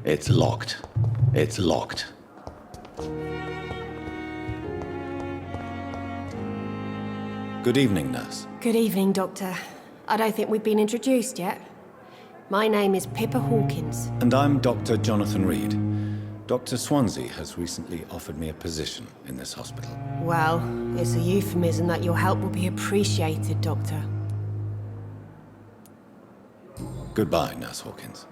It's locked. It's locked. Good evening, nurse. Good evening, Doctor. I don't think we've been introduced yet. My name is Pippa Hawkins. And I'm Dr. Jonathan Reed. Dr. Swansea has recently offered me a position in this hospital. Well, it's a euphemism that your help will be appreciated, Doctor. Goodbye, Nurse Hawkins.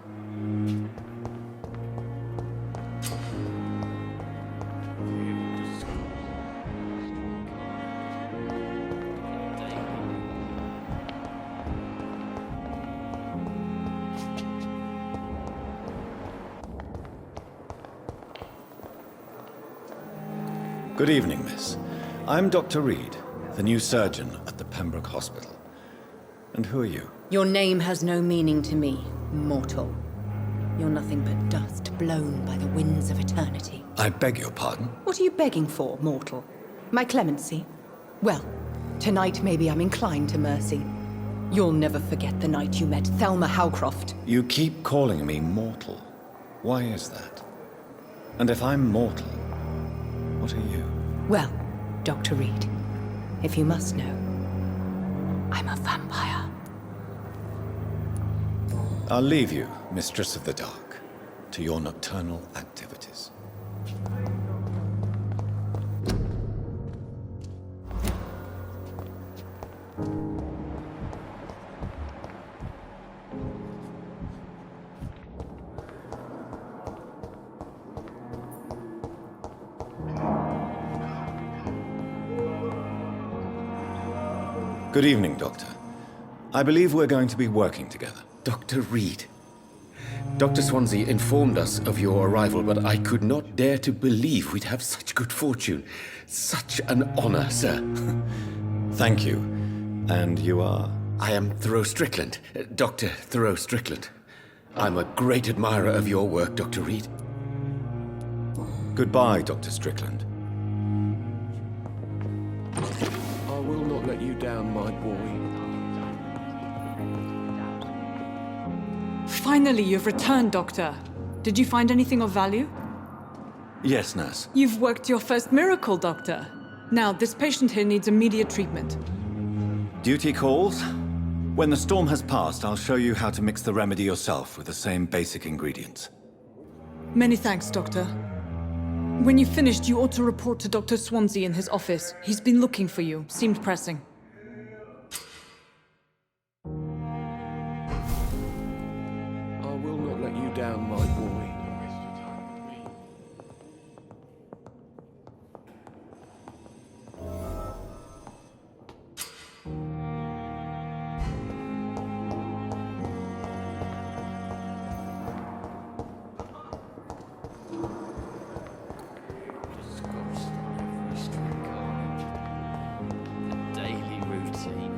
Good evening, miss. I'm Dr. Reed, the new surgeon at the Pembroke Hospital. And who are you? Your name has no meaning to me, mortal. You're nothing but dust blown by the winds of eternity. I beg your pardon? What are you begging for, mortal? My clemency? Well, tonight maybe I'm inclined to mercy. You'll never forget the night you met Thelma Howcroft. You keep calling me mortal. Why is that? And if I'm mortal, what are you? Well, Dr. Reed, if you must know, I'm a vampire. I'll leave you, Mistress of the Dark, to your nocturnal activities. Good evening, Doctor. I believe we're going to be working together. Dr. Reed. Dr. Swansea informed us of your arrival, but I could not dare to believe we'd have such good fortune. Such an honor, sir. Thank you. And you are? I am Thoreau Strickland, Dr. Thoreau Strickland. I'm a great admirer of your work, Dr. Reed. Goodbye, Dr. Strickland. I will not let you down, my boy. Finally, you've returned, Doctor. Did you find anything of value? Yes, nurse. You've worked your first miracle, Doctor. Now, this patient here needs immediate treatment. Duty calls. When the storm has passed, I'll show you how to mix the remedy yourself with the same basic ingredients. Many thanks, Doctor. When you've finished, you ought to report to Dr. Swansea in his office. He's been looking for you. Seemed pressing. I will not let you down, my boy. Daily routine.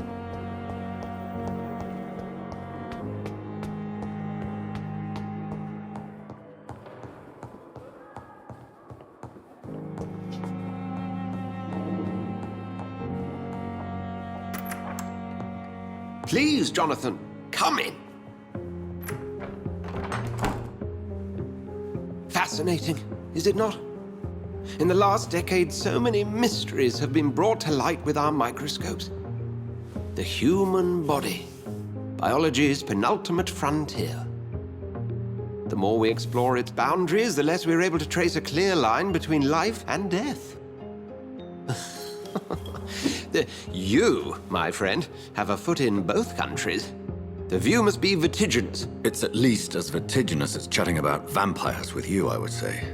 Please, Jonathan, come in. Fascinating, is it not? In the last decade, so many mysteries have been brought to light with our microscopes. The human body, biology's penultimate frontier. The more we explore its boundaries, the less we're able to trace a clear line between life and death. You, my friend, have a foot in both countries. The view must be vertiginous. It's at least as vertiginous as chatting about vampires with you, I would say.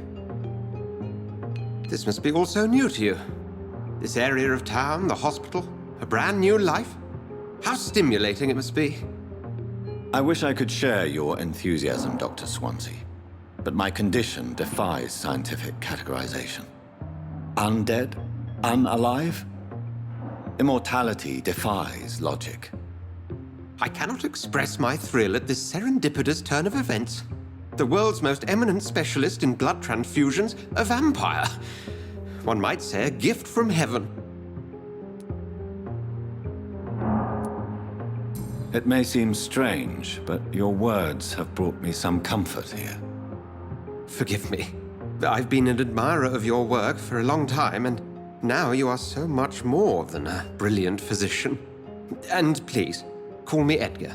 This must be all so new to you. This area of town, the hospital, a brand new life. How stimulating it must be. I wish I could share your enthusiasm, Dr. Swansea, but my condition defies scientific categorization. Undead? Unalive? Immortality defies logic. I cannot express my thrill at this serendipitous turn of events. The world's most eminent specialist in blood transfusions, a vampire. One might say a gift from heaven. It may seem strange, but your words have brought me some comfort here. Forgive me. I've been an admirer of your work for a long time, and now you are so much more than a brilliant physician. And please, call me Edgar.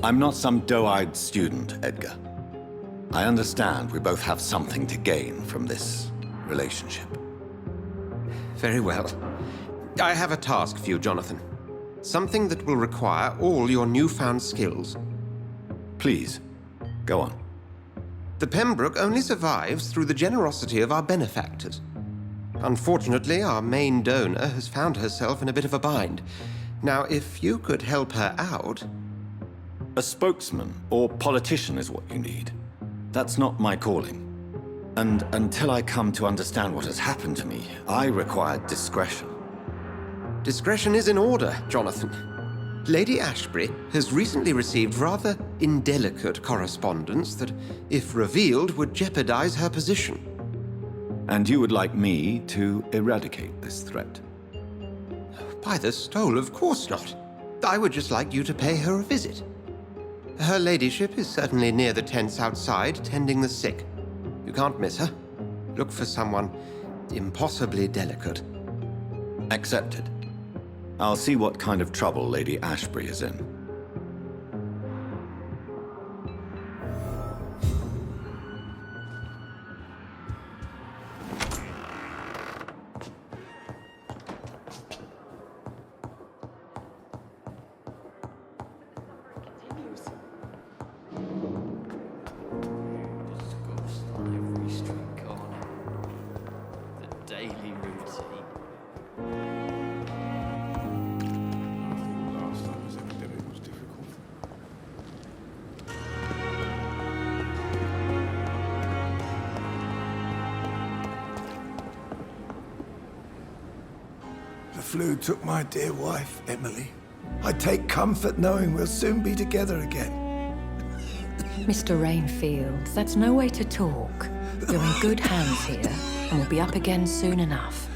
I'm not some doe-eyed student, Edgar. I understand we both have something to gain from this relationship. Very well. I have a task for you, Jonathan. Something that will require all your newfound skills. Please, go on. The Pembroke only survives through the generosity of our benefactors. Unfortunately, our main donor has found herself in a bit of a bind. Now, if you could help her out... A spokesman or politician is what you need. That's not my calling. And until I come to understand what has happened to me, I require discretion. Discretion is in order, Jonathan. Lady Ashbury has recently received rather indelicate correspondence that, if revealed, would jeopardize her position. And you would like me to eradicate this threat? By the stole, of course not. I would just like you to pay her a visit. Her ladyship is certainly near the tents outside, tending the sick. You can't miss her. Look for someone impossibly delicate. Accepted. I'll see what kind of trouble Lady Ashbury is in. Discussed on every street corner. The daily routine. Last time this epidemic was difficult. The flu took my dear wife, Emily. I take comfort knowing we'll soon be together again. Mr. Rainfield, that's no way to talk. You're in good hands here, and we'll be up again soon enough.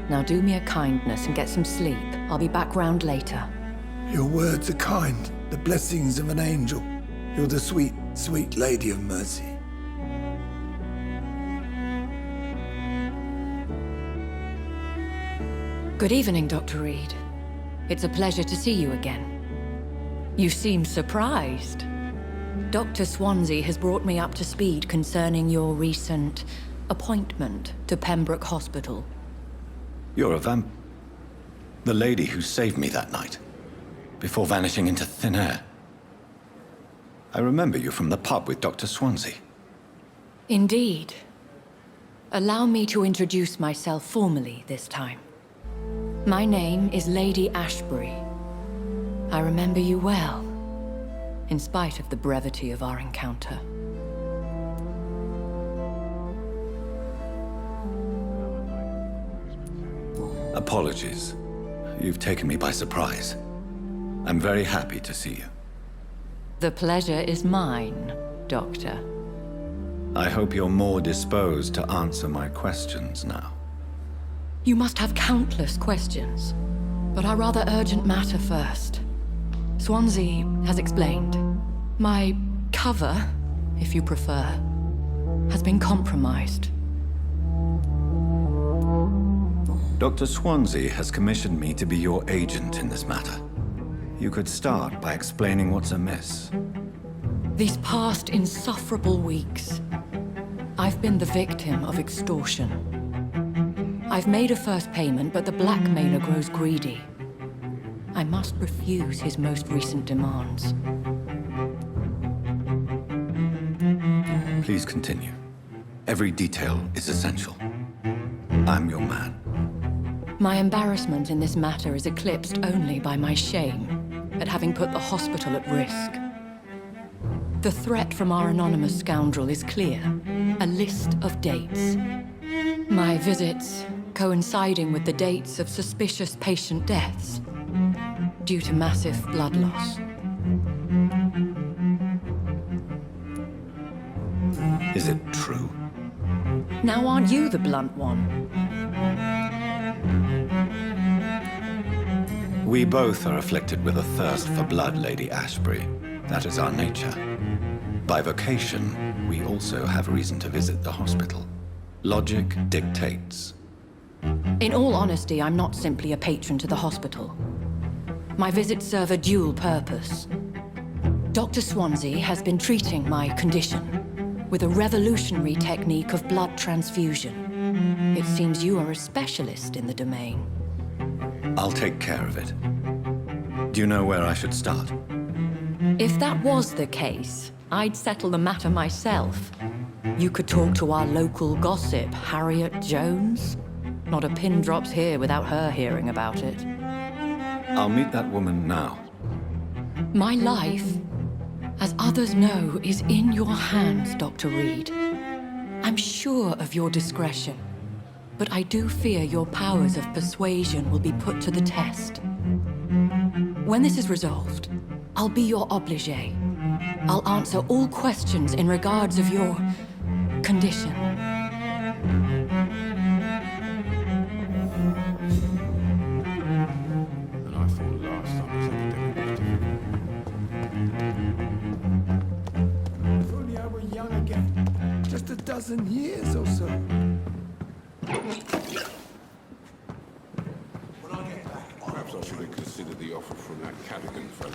Now do me a kindness and get some sleep. I'll be back round later. Your words are kind, the blessings of an angel. You're the sweet, sweet Lady of Mercy. Good evening, Dr. Reed. It's a pleasure to see you again. You seem surprised. Dr. Swansea has brought me up to speed concerning your recent appointment to Pembroke Hospital. You're a the lady who saved me that night, before vanishing into thin air. I remember you from the pub with Dr. Swansea. Indeed. Allow me to introduce myself formally this time. My name is Lady Ashbury. I remember you well, in spite of the brevity of our encounter. Apologies. You've taken me by surprise. I'm very happy to see you. The pleasure is mine, Doctor. I hope you're more disposed to answer my questions now. You must have countless questions, but our rather urgent matter first. Swansea has explained. My cover, if you prefer, has been compromised. Dr. Swansea has commissioned me to be your agent in this matter. You could start by explaining what's amiss. These past insufferable weeks, I've been the victim of extortion. I've made a first payment, but the blackmailer grows greedy. I must refuse his most recent demands. Please continue. Every detail is essential. I'm your man. My embarrassment in this matter is eclipsed only by my shame at having put the hospital at risk. The threat from our anonymous scoundrel is clear. A list of dates. My visits coinciding with the dates of suspicious patient deaths due to massive blood loss. Is it true? Now aren't you the blunt one? We both are afflicted with a thirst for blood, Lady Ashbury. That is our nature. By vocation, we also have reason to visit the hospital. Logic dictates. In all honesty, I'm not simply a patron to the hospital. My visits serve a dual purpose. Dr. Swansea has been treating my condition with a revolutionary technique of blood transfusion. It seems you are a specialist in the domain. I'll take care of it. Do you know where I should start? If that was the case, I'd settle the matter myself. You could talk to our local gossip, Harriet Jones. Not a pin drops here without her hearing about it. I'll meet that woman now. My life, as others know, is in your hands, Dr. Reed. I'm sure of your discretion, but I do fear your powers of persuasion will be put to the test. When this is resolved, I'll be your obligé. I'll answer all questions in regards of your condition. And I thought last time was epidemic. If only I were young again. Just a dozen years or so. Perhaps I should reconsider the offer from that Cadogan fellow.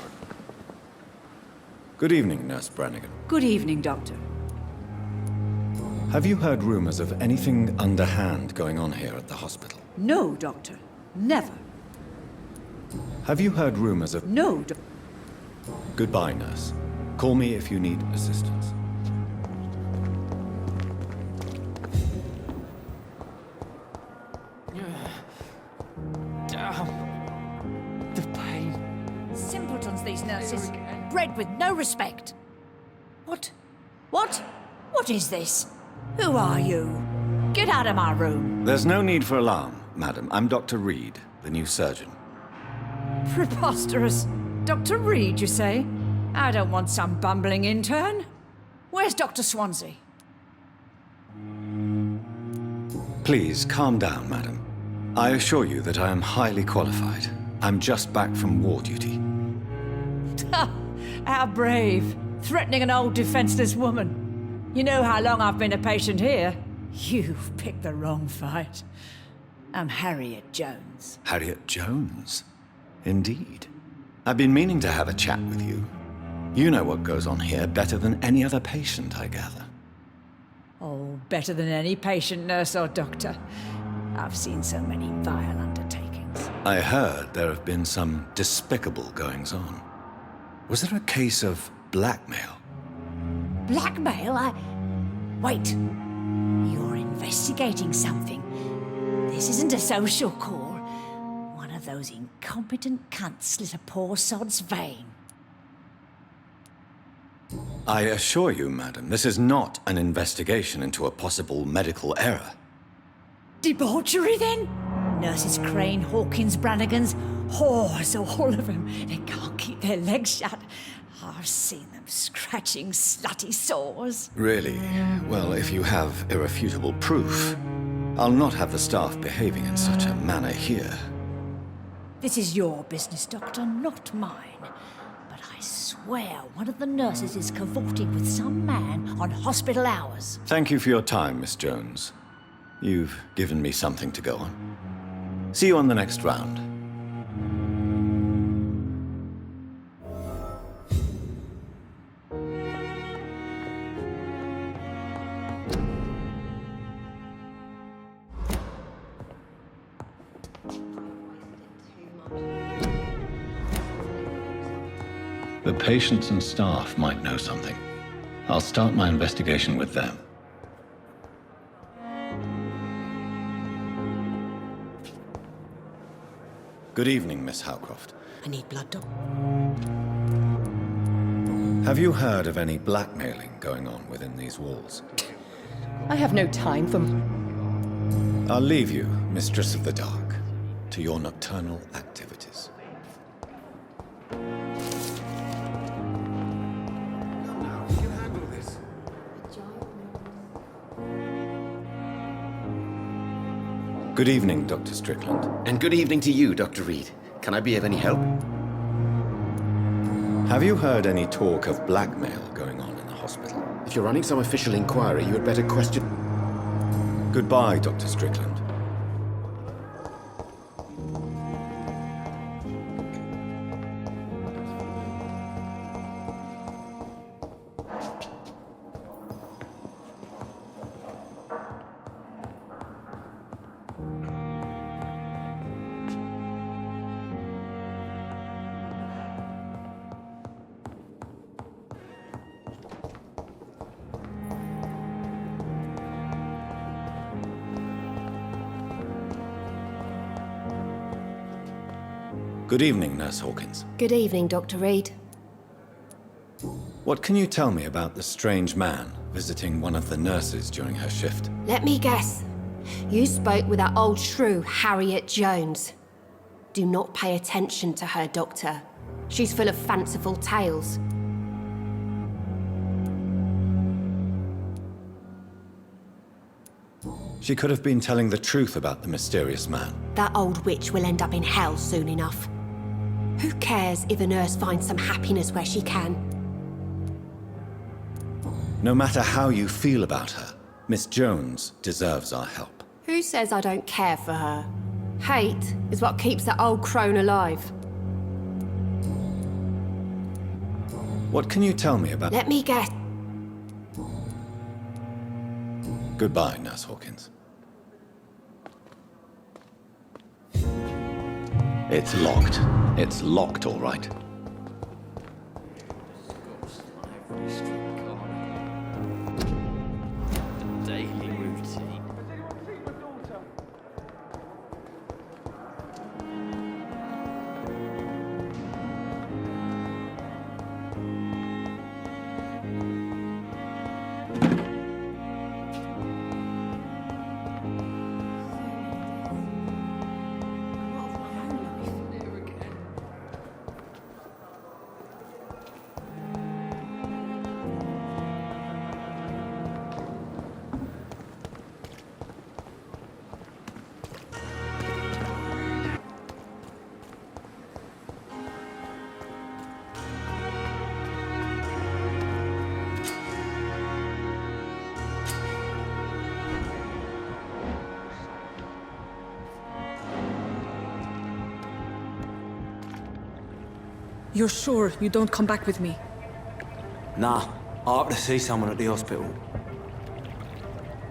Good evening, Nurse Brannigan. Good evening, Doctor. Have you heard rumors of anything underhand going on here at the hospital? No, Doctor. Never. Have you heard rumors of... No, Goodbye, nurse. Call me if you need assistance. The pain. Simpletons, these nurses. Bred with no respect. What? What? What is this? Who are you? Get out of my room. There's no need for alarm, madam. I'm Dr. Reed, the new surgeon. Preposterous. Dr. Reed, you say? I don't want some bumbling intern. Where's Dr. Swansea? Please, calm down, madam. I assure you that I am highly qualified. I'm just back from war duty. How brave. Threatening an old defenseless woman. You know how long I've been a patient here? You've picked the wrong fight. I'm Harriet Jones. Harriet Jones? Indeed. I've been meaning to have a chat with you. You know what goes on here better than any other patient, I gather. Oh, better than any patient, nurse or doctor. I've seen so many vile undertakings. I heard there have been some despicable goings-on. Was there a case of blackmail? Blackmail? Wait. You're investigating something. This isn't a social call. One of those incompetent cunts slit a poor sod's vein. I assure you, madam, this is not an investigation into a possible medical error. Debauchery, then? Nurses Crane, Hawkins, Brannigans, whores, all of them. They can't keep their legs shut. I've seen them scratching slutty sores. Really? Well, if you have irrefutable proof, I'll not have the staff behaving in such a manner here. This is your business, Doctor, not mine. But I swear one of the nurses is cavorting with some man on hospital hours. Thank you for your time, Miss Jones. You've given me something to go on. See you on the next round. The patients and staff might know something. I'll start my investigation with them. Good evening, Miss Howcroft. I need blood, Doc. Have you heard of any blackmailing going on within these walls? I have no time for... I'll leave you, Mistress of the Dark, to your nocturnal activities. Good evening, Dr. Strickland. And good evening to you, Dr. Reed. Can I be of any help? Have you heard any talk of blackmail going on in the hospital? If you're running some official inquiry, you had better question... Goodbye, Dr. Strickland. Good evening, Nurse Hawkins. Good evening, Dr. Reed. What can you tell me about the strange man visiting one of the nurses during her shift? Let me guess. You spoke with that old shrew, Harriet Jones. Do not pay attention to her, Doctor. She's full of fanciful tales. She could have been telling the truth about the mysterious man. That old witch will end up in hell soon enough. Who cares if a nurse finds some happiness where she can? No matter how you feel about her, Miss Jones deserves our help. Who says I don't care for her? Hate is what keeps that old crone alive. What can you tell me about... Let me guess. Goodbye, Nurse Hawkins. It's locked. It's locked, all right. Every street corner. The daily routine. You're sure you don't come back with me? Nah, I have to see someone at the hospital.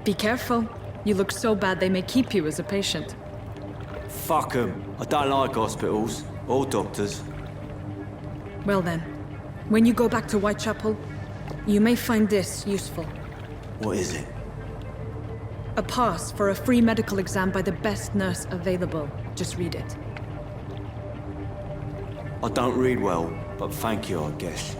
Be careful. You look so bad they may keep you as a patient. Fuck 'em. I don't like hospitals or doctors. Well then, when you go back to Whitechapel, you may find this useful. What is it? A pass for a free medical exam by the best nurse available. Just read it. I don't read well, but thank you, I guess.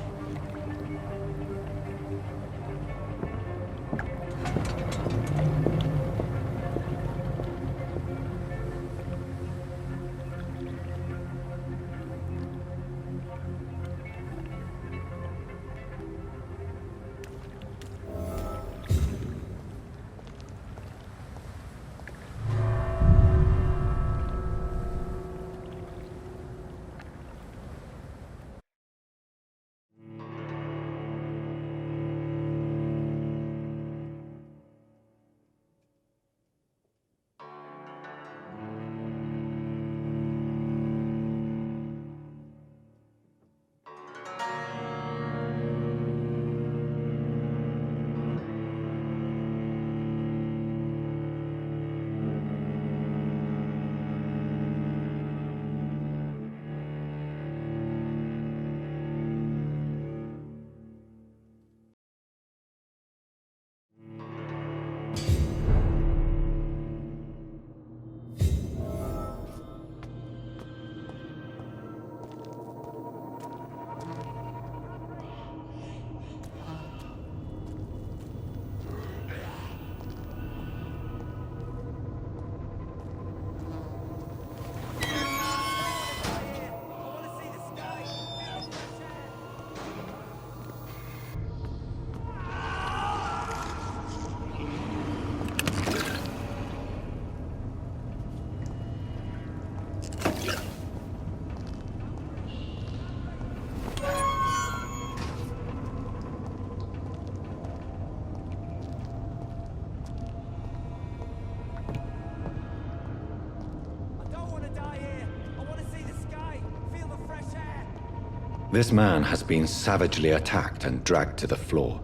This man has been savagely attacked and dragged to the floor.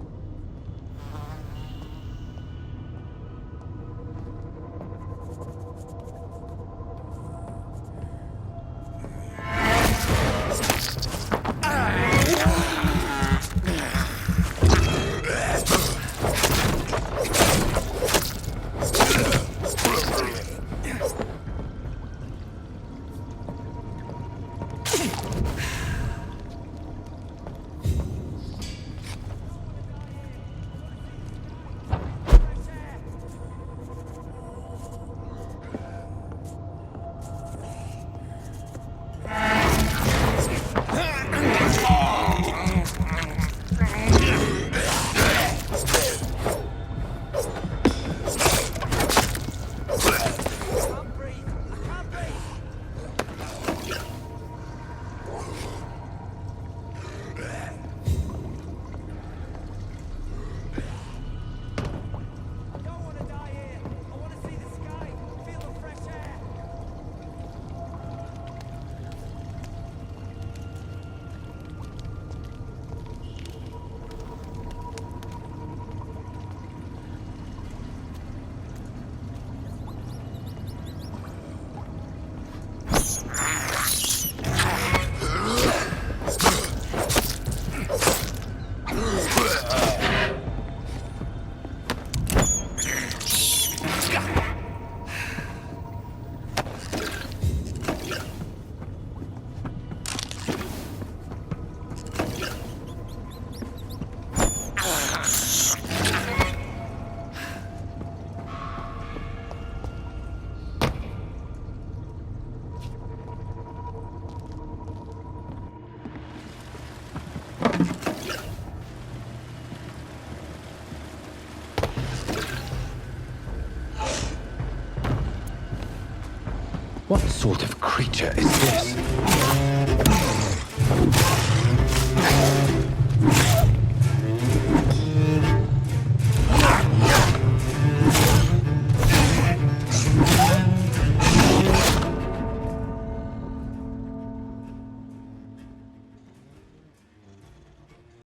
What sort of creature is this?